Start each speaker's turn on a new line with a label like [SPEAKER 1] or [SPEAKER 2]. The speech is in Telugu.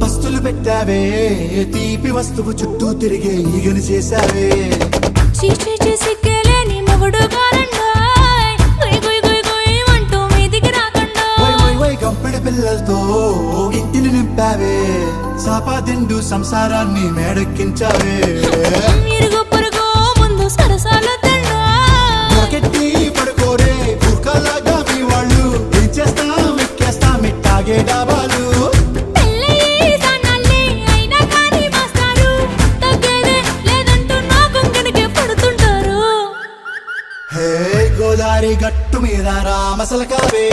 [SPEAKER 1] పస్తులు పెట్టావే తీపి వస్తువు చుట్టూ తిరిగే ఈగను చేసావే
[SPEAKER 2] చీచి సిగ్గలేని మొగుడు గారండోయ్ గుయ్ గుయ్ గుయ్ గుయ్ అంటూ మీదికి రాకండో
[SPEAKER 1] వై వై వై గంపెడి పిల్లలతో ఇంటిని నింపావే సాపాదిండు సంసారాన్ని మేడెక్కించావే
[SPEAKER 2] ఇరుగు పొరుగు ముందు సరసాలు
[SPEAKER 1] తండ్రి పడుకోరే కుక్కలాగా మీ వాళ్ళు ఏం చేస్తాం ఎక్కేస్తాం ఇట్టాగే డాబాలు గోదారి గట్టు మీద రామసలకావే